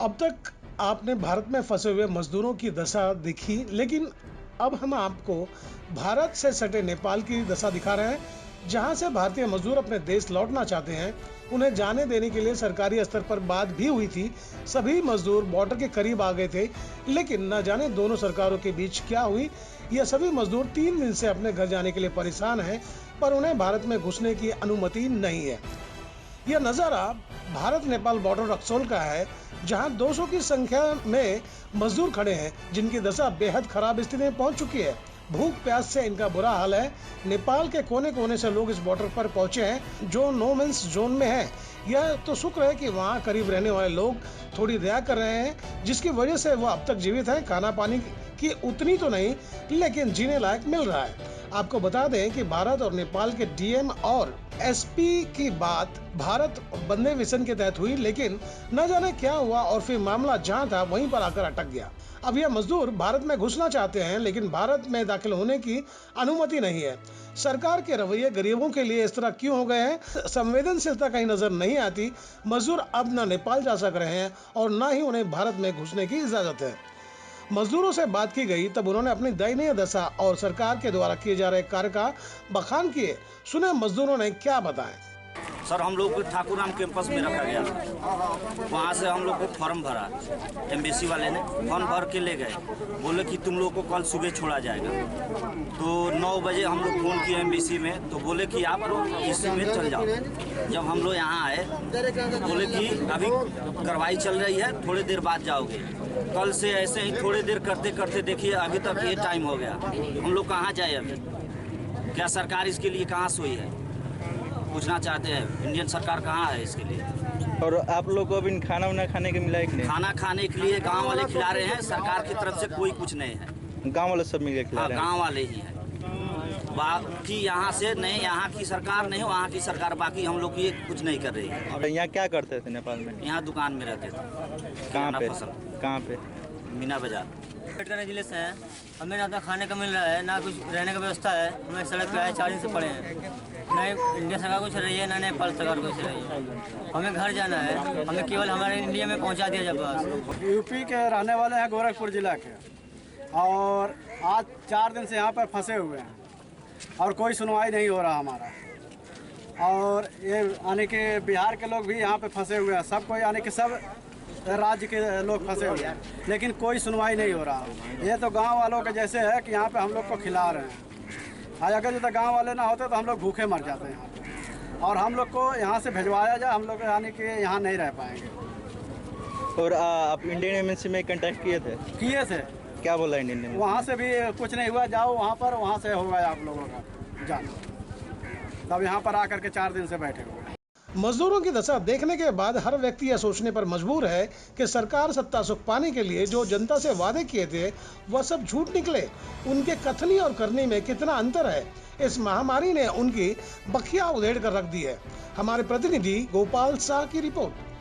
अब तक आपने भारत में फंसे हुए मजदूरों की दशा दिखी, लेकिन अब हम आपको भारत से सटे नेपाल की दशा दिखा रहे हैं, जहां से भारतीय मजदूर अपने देश लौटना चाहते हैं। उन्हें जाने देने के लिए सरकारी स्तर पर बात भी हुई थी। सभी मजदूर बॉर्डर के करीब आ गए थे, लेकिन न जाने दोनों सरकारों के बीच क्या हुई। यह सभी मजदूर 3 दिन से अपने घर जाने के लिए परेशान हैं, पर उन्हें भारत में घुसने की अनुमति नहीं है। यह नज़ारा भारत नेपाल बॉर्डर रक्सौल का है, जहां 200 की संख्या में मजदूर खड़े हैं, जिनकी दशा बेहद खराब स्थिति में पहुंच चुकी है। भूख प्यास से इनका बुरा हाल है। नेपाल के कोने कोने से लोग इस बॉर्डर पर पहुंचे हैं, जो नो मेंस जोन में है। यह तो शुक्र है कि वहां करीब रहने वाले लोग थोड़ी दया कर रहे हैं, जिसकी वजह से वो अब तक जीवित हैं। खाना पानी की उतनी तो नहीं, लेकिन जीने लायक मिल रहा है। आपको बता दें कि भारत और नेपाल के डीएम और एसपी की बात भारत बंदे मिशन के तहत हुई, लेकिन न जाने क्या हुआ और फिर मामला जहां था वहीं पर आकर अटक गया। अब यह मजदूर भारत में घुसना चाहते हैं, लेकिन भारत में दाखिल होने की अनुमति नहीं है। सरकार के रवैये गरीबों के लिए इस तरह क्यों हो गए हैं? संवेदनशीलता कहीं नजर नहीं आती। मजदूर अब न नेपाल जा सक रहे हैं और न ही उन्हें भारत में घुसने की इजाजत है। मजदूरों से बात की गई, तब उन्होंने अपनी दयनीय दशा और सरकार के द्वारा किए जा रहे कार्य का बखान किए। सुने मजदूरों ने क्या बताया। सर, हम लोग को ठाकुराम कैंपस में रखा गया था। वहाँ से हम लोग को फॉर्म भरा, एम्बेसी वाले ने फॉर्म भर के ले गए। बोले कि तुम लोग को कल सुबह छोड़ा जाएगा। तो 9 बजे हम लोग फ़ोन किए एम्बेसी में, तो बोले कि आप इसी में चल जाओ। जब हम लोग यहाँ आए, बोले कि अभी कार्रवाई चल रही है, थोड़ी देर बाद जाओगे। कल से ऐसे ही थोड़ी देर करते करते देखिए अभी तक ये टाइम हो गया। हम लोग कहाँ जाए अभी? क्या सरकार इसके लिए कहाँ सोई है? पूछना चाहते हैं, इंडियन सरकार कहाँ है इसके लिए? और आप लोग को अभी खाना वाना खाने के मिला है कि नहीं? खाना खाने के लिए गांव वाले खिला रहे हैं, सरकार की तरफ से कोई कुछ नहीं है। गांव वाले सब मिलकर खिला रहे हैं? गांव वाले ही हैं, बाकी यहाँ से नहीं, यहाँ की सरकार नहीं, वहाँ की सरकार, बाकी हम लोग ये कुछ नहीं कर रही है। यहाँ क्या करते थे नेपाल में? यहाँ दुकान में रहते थे। कहाँ पे? कहाँ पे? मीना बाजार। जिले से हैं। हमें ना तो खाने का मिल रहा है, ना कुछ रहने का व्यवस्था है। हमें सड़क पे आए 4 दिन से पड़े हैं। ना इंडिया सरकार कुछ रही है, ना नेपाल सरकार कुछ रही है। हमें घर जाना है, हमें केवल हमारे इंडिया में पहुंचा दिया जाए बस। यूपी के रहने वाले हैं, गोरखपुर जिला के, और आज 4 दिन से यहाँ पर फंसे हुए हैं और कोई सुनवाई नहीं हो रहा हमारा। और ये यानी कि बिहार के लोग भी यहाँ पे फंसे हुए हैं, सबको यानी कि सब राज्य के लोग फंसे हुए हैं, लेकिन कोई सुनवाई नहीं हो रहा। ये तो गांव वालों के जैसे है कि यहाँ पे हम लोग को खिला रहे हैं। आज अगर जो गांव वाले ना होते तो हम लोग भूखे मर जाते हैं यहाँ पे, और हम लोग को यहाँ से भिजवाया जाए, हम लोग यानी कि यहाँ नहीं रह पाएंगे। और आप इंडियन एम्बेसी में कांटेक्ट किए थे? किए थे। क्या बोला इंडियन एम्बेसी? वहाँ से भी कुछ नहीं हुआ, जाओ वहाँ पर, वहाँ से होगा आप लोगों का जान। तब यहाँ पर आकर के 4 दिन से बैठे हुए। मजदूरों की दशा देखने के बाद हर व्यक्ति यह सोचने पर मजबूर है कि सरकार सत्ता सुख पाने के लिए जो जनता से वादे किए थे वह सब झूठ निकले। उनके कथनी और करनी में कितना अंतर है। इस महामारी ने उनकी बखिया उधेड़ कर रख दी है। हमारे प्रतिनिधि गोपाल शाह की रिपोर्ट।